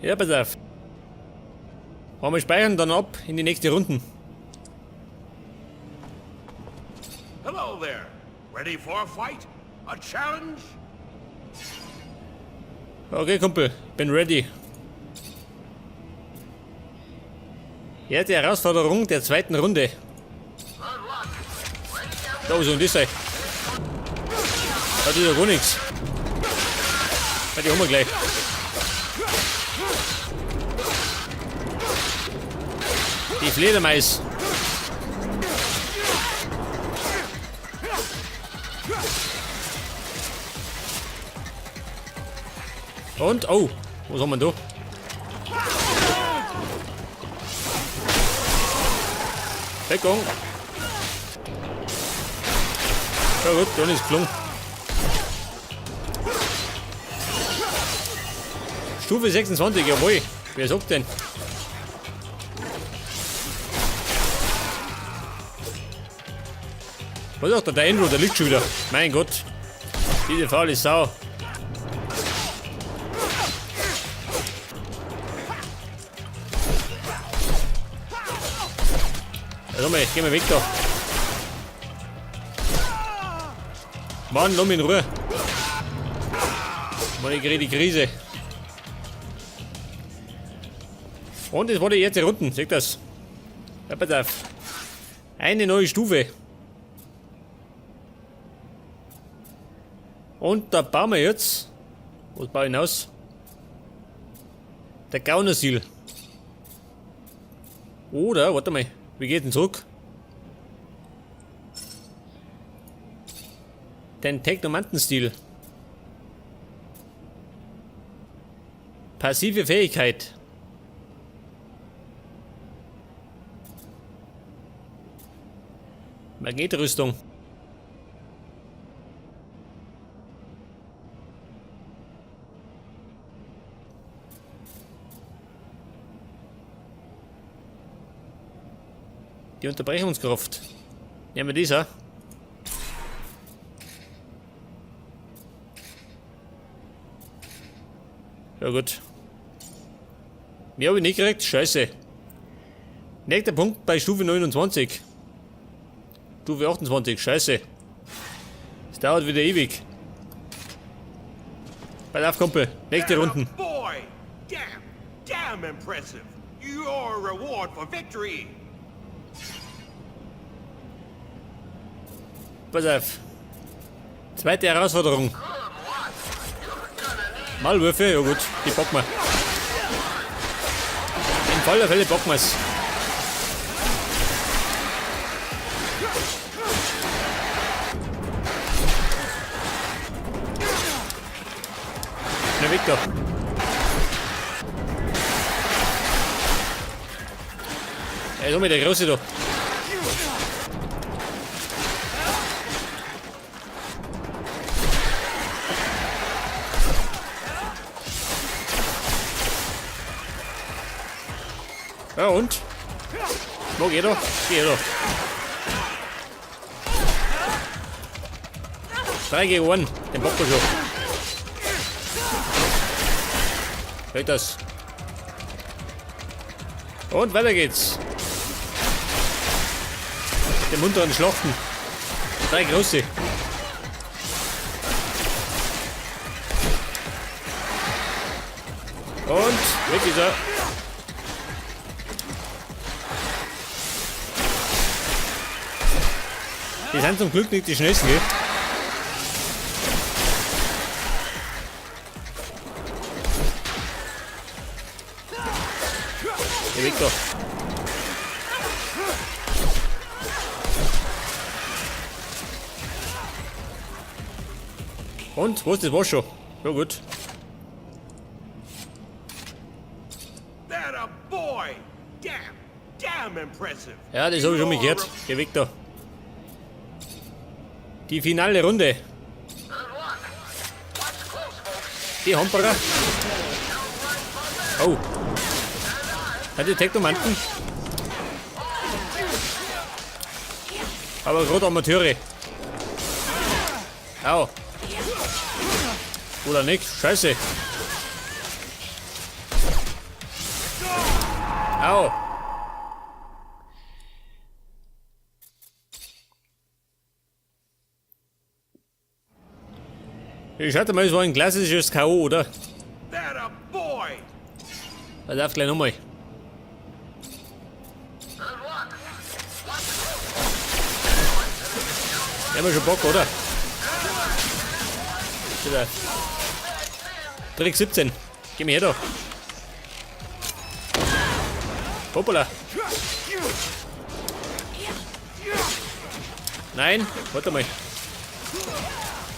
Ja, pass auf. Aber wir speichern dann ab in die nächste Runde. Hello there. Ready for a fight? A challenge? Okay, Kumpel, bin ready. Ja, die Herausforderung der zweiten Runde. Da, so und das sei. Das ist ja gar nichts. Ja, die haben wir gleich. Die Fledermaus. Und, oh, was haben wir da? Deckung. Ja gut, dann ist gelungen. Stufe 26, jawohl. Wer sagt denn? Was sagt der Andrew, der liegt schon wieder. Mein Gott. Diese faule Sau. Also mal, geh mal weg da. Mann, lass mich in Ruhe. Mann, ich kriege die Krise. Und das war die erste Runde, seht das? Ja, pass auf. Eine neue Stufe. Und da bauen wir jetzt. Was baue ich hinaus? Der Gaunersil. Oder, warte mal. Wie geht denn zurück? Den Technomantenstil. Passive Fähigkeit. Magnetrüstung. Die Unterbrechungskraft. Nehmen wir dieser. Ja gut. Mehr habe ich nicht gekriegt. Scheiße. Nächster Punkt bei Stufe 29. Stufe 28. Scheiße. Es dauert wieder ewig. Pass auf, Kumpel. Nächste Runden. Boy! Damn impressive. Your reward for victory. Pass auf. Zweite Herausforderung. Malwürfe, ja gut, die bocken wir. In voller Fälle bocken wir's. Na weg da. Ja, so mit der Große da. Ja und? Wo geht er? Geht er. 3 gegen 1, den bockt er schon. Hört das. Und weiter geht's. Den munteren Schlachten. 3 große. Und weg ist er. Die sind zum Glück nicht die schnellsten, gell? Geh weg da. Und? Was? Das war schon. Ja gut. That a boy! Damn impressive. Ja, das habe ich schon mal gehört. Geh weg da. Die finale Runde. Die Hamperer. Oh. Hat die Tektomanten. Aber gerade Amateure. Au. Oder nicht? Scheiße. Au. Ich hatte mal so ein klassisches K.O., oder? That a boy! Pass auf, gleich nochmal. Wir haben schon Bock, oder? Bitte. Trick 17. Geh mir her da. Hoppala. Nein, warte mal.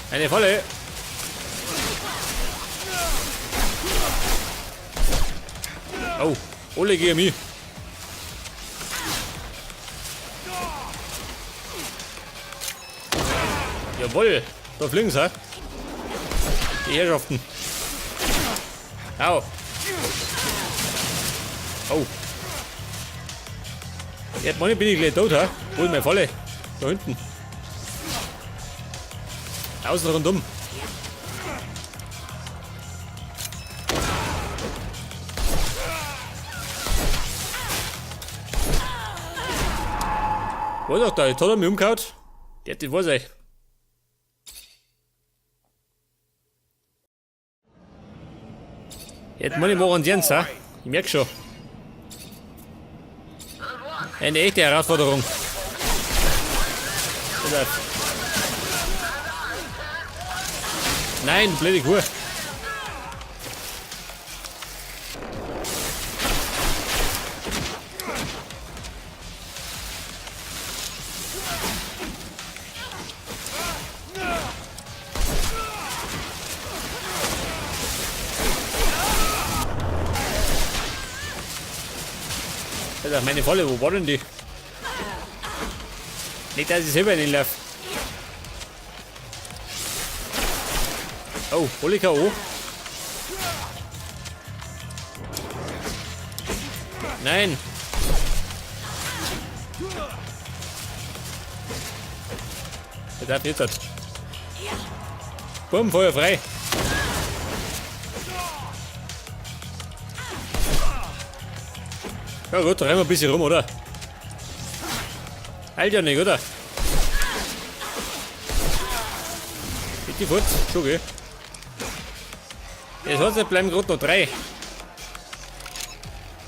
Eine Falle. Oh, alle gegen mich. Jawohl, da fliegen sie, die Herrschaften. Au. Oh. Jetzt mal bin ich gleich tot, ha? Wo ist meine Falle? Da hinten. Außen rundum. Was auch da? Jetzt hat er mich umgehauen. Der hat das was ey. Jetzt muss ich mal an Jens, ha? Ich merk schon. Eine echte Herausforderung. Nein, blöde Kuh. Alter, meine Falle, wo war denn die? Nicht, dass ich selber nicht laufe. Oh, volle K.O. Nein. Er darf jetzt. Bumm, Feuer frei. Ja gut, da rennen wir ein bisschen rum, oder? Halt ja nicht, oder? Geht die fort? Schon, gell? Jetzt hat es bleiben gerade noch 3.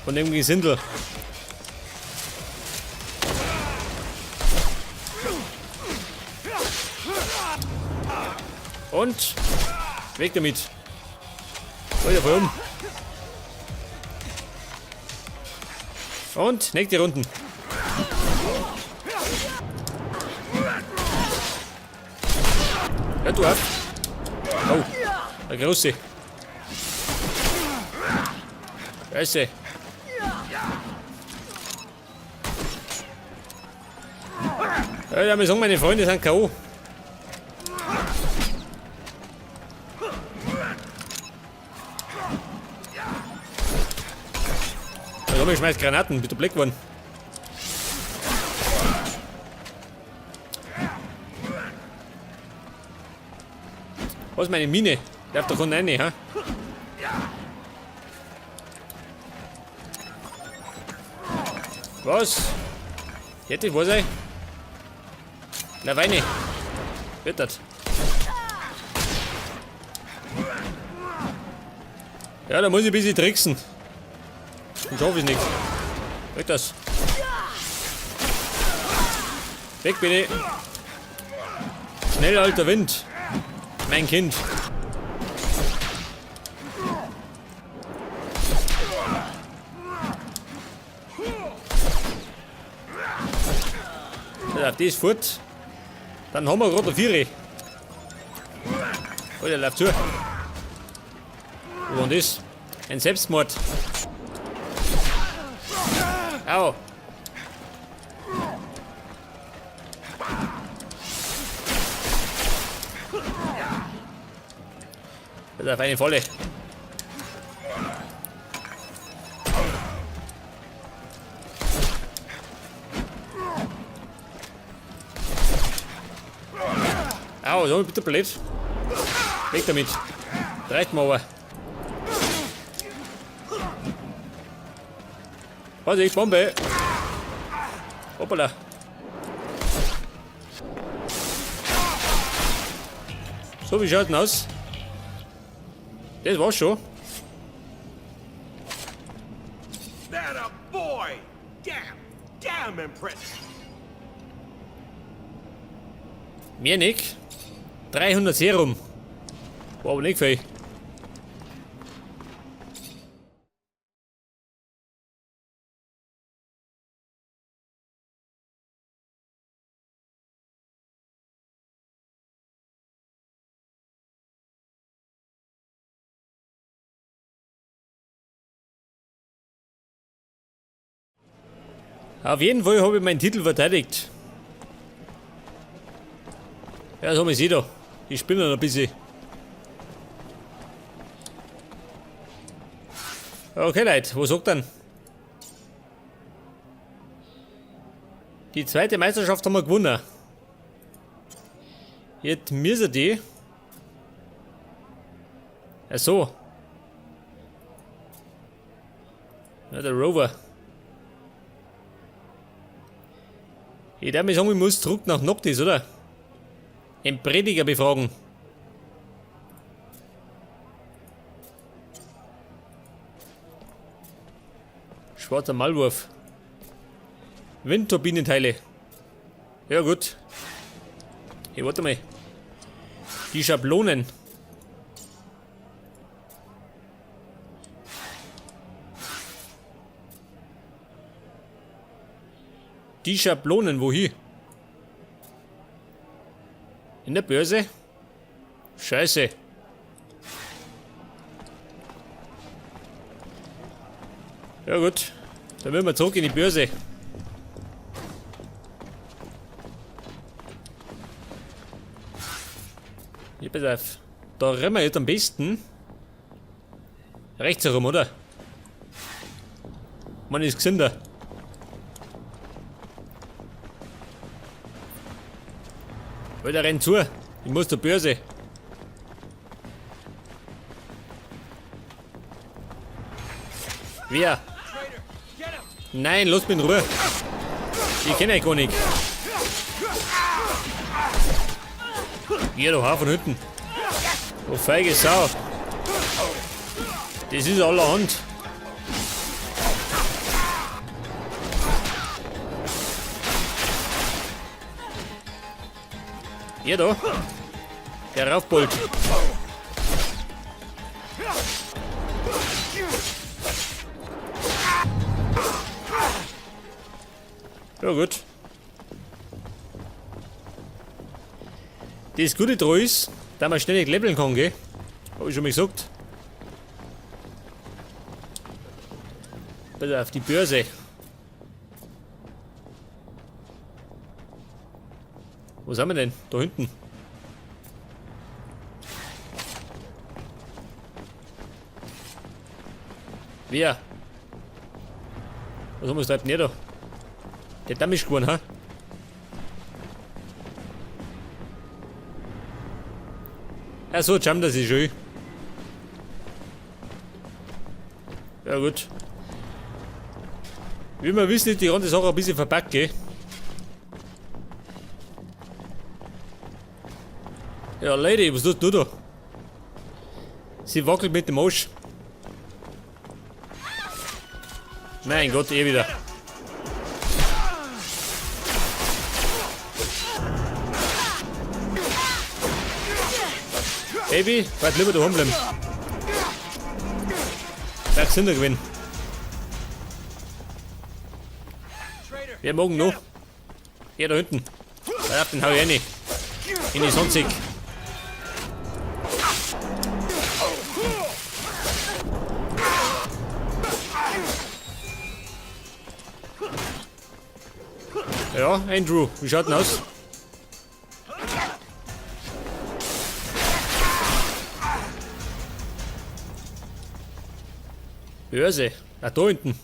Von dem Gesindel. Und weg damit. Feuer voll um. Und nächste Runden. Ja, du hast. Oh, der große. Scheiße. Ja, wir sagen, meine Freunde sind K.O. Ich schmeiß Granaten, bitte Blick geworden. Was ist meine Mine? Darf doch rein, ha? Was? Hätte ich was ey? Na Weine. Wird das? Ja, da muss ich ein bisschen tricksen. Dann schaffe ich nicht. Weg das. Weg bitte. Schnell, alter Wind. Mein Kind. Ja, die ist fort. Dann haben wir gerade eine 4. Oh, der läuft zu. Wo war das? Ein Selbstmord. Au. Das ist auf eine Falle. Au, so bitte blöd. Weg damit. Reicht mir aber. Vorsicht, Bombe! Hoppala! So, wie schaut denn aus? Das war's schon. That a boy! Damn impressive. Mehr nicht. 300 Serum. War aber nicht viel. Auf jeden Fall habe ich meinen Titel verteidigt. Ja, das haben wir sie da. Die spinnen ein bisschen. Okay, Leute, was sagt dann? Die zweite Meisterschaft haben wir gewonnen. Jetzt müssen die. Ach so. Ja, der Rover. Ich darf mir sagen, ich muss zurück nach Noctis, oder? Den Prediger befragen. Schwarzer Maulwurf. Windturbinenteile. Ja gut. Hey, warte mal. Die Schablonen. Die Schablonen, wohin? In der Börse? Scheiße. Ja gut, dann müssen wir zurück in die Börse. Hier, pass auf. Da rennen wir jetzt am besten rechts herum, oder? Man ist gesünder. Alter, renn zu. Ich muss zur Börse. Wer? Nein, lass mich in Ruhe. Ich kenne euch gar nicht. Geh doch auf von hinten. Du feige Sau. Das ist allerhand. Ihr da? Der Raufbold. Ja gut. Das Gute daran ist, dass man ständig leveln kann, gell? Hab ich schon mal gesagt. Pass auf, die Börse. Wo sind wir denn? Da hinten. Wer? Was haben wir da nicht da? Der Damm ist geworden, ha? Ja, so, jump, das ist schön. Ja, gut. Wie wir wissen, ist die ganze Sache ein bisschen verpackt, gell? Ja, Lady, was tust du da? Sie wackelt mit dem Arsch. Mein Gott, eh wieder. Baby, bleib lieber daheim bleiben. Wer sind der gewinnen? Wer morgen noch? Er da hinten. Da auf den hau ich rein. In die Sonsig. Ja, Andrew, wie schaut denn aus? Börse. Ah, da hinten.